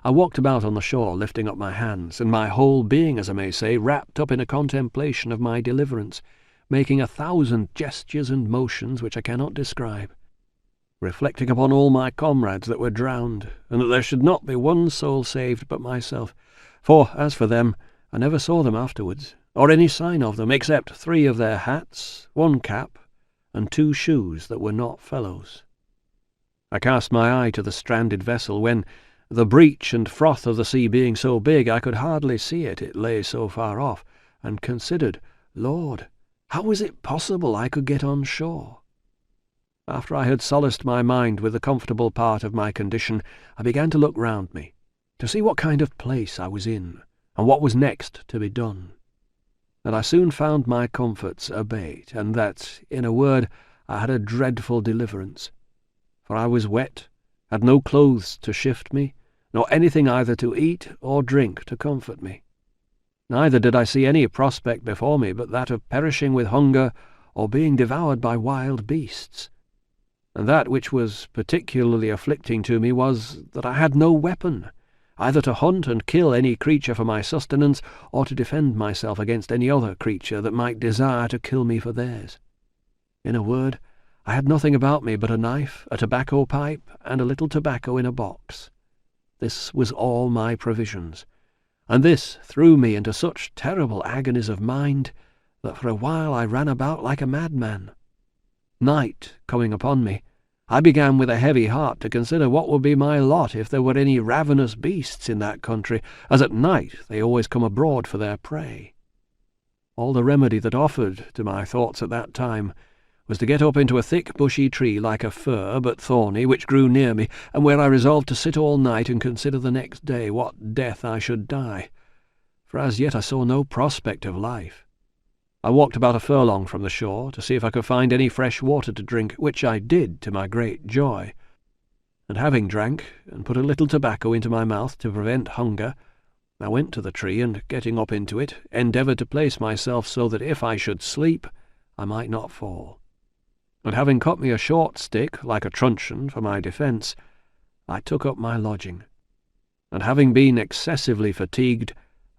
I walked about on the shore, lifting up my hands, and my whole being, as I may say, wrapped up in a contemplation of my deliverance, making 1,000 gestures and motions which I cannot describe, reflecting upon all my comrades that were drowned, and that there should not be one soul saved but myself, for, as for them, I never saw them afterwards, or any sign of them, except 3 of their hats, 1 cap, and 2 shoes that were not fellows. I cast my eye to the stranded vessel, when, the breach and froth of the sea being so big I could hardly see it, it lay so far off, and considered, Lord, how was it possible I could get on shore? After I had solaced my mind with the comfortable part of my condition, I began to look round me, to see what kind of place I was in, and what was next to be done. And I soon found my comforts abate, and that, in a word, I had a dreadful deliverance. For I was wet, had no clothes to shift me, nor anything either to eat or drink to comfort me. Neither did I see any prospect before me but that of perishing with hunger or being devoured by wild beasts. And that which was particularly afflicting to me was that I had no weapon, either to hunt and kill any creature for my sustenance, or to defend myself against any other creature that might desire to kill me for theirs. In a word, I had nothing about me but a knife, a tobacco pipe, and a little tobacco in a box. This was all my provisions, and this threw me into such terrible agonies of mind that for a while I ran about like a madman. Night coming upon me, I began with a heavy heart to consider what would be my lot if there were any ravenous beasts in that country, as at night they always come abroad for their prey. All the remedy that offered to my thoughts at that time was to get up into a thick bushy tree like a fir, but thorny, which grew near me, and where I resolved to sit all night and consider the next day what death I should die, for as yet I saw no prospect of life. I walked about a furlong from the shore to see if I could find any fresh water to drink, which I did to my great joy, and having drank, and put a little tobacco into my mouth to prevent hunger, I went to the tree, and getting up into it, endeavoured to place myself so that if I should sleep, I might not fall. And having cut me a short stick, like a truncheon, for my defence, I took up my lodging, and having been excessively fatigued,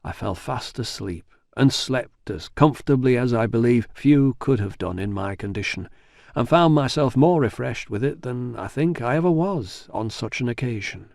I fell fast asleep, and slept as comfortably as I believe few could have done in my condition, and found myself more refreshed with it than I think I ever was on such an occasion.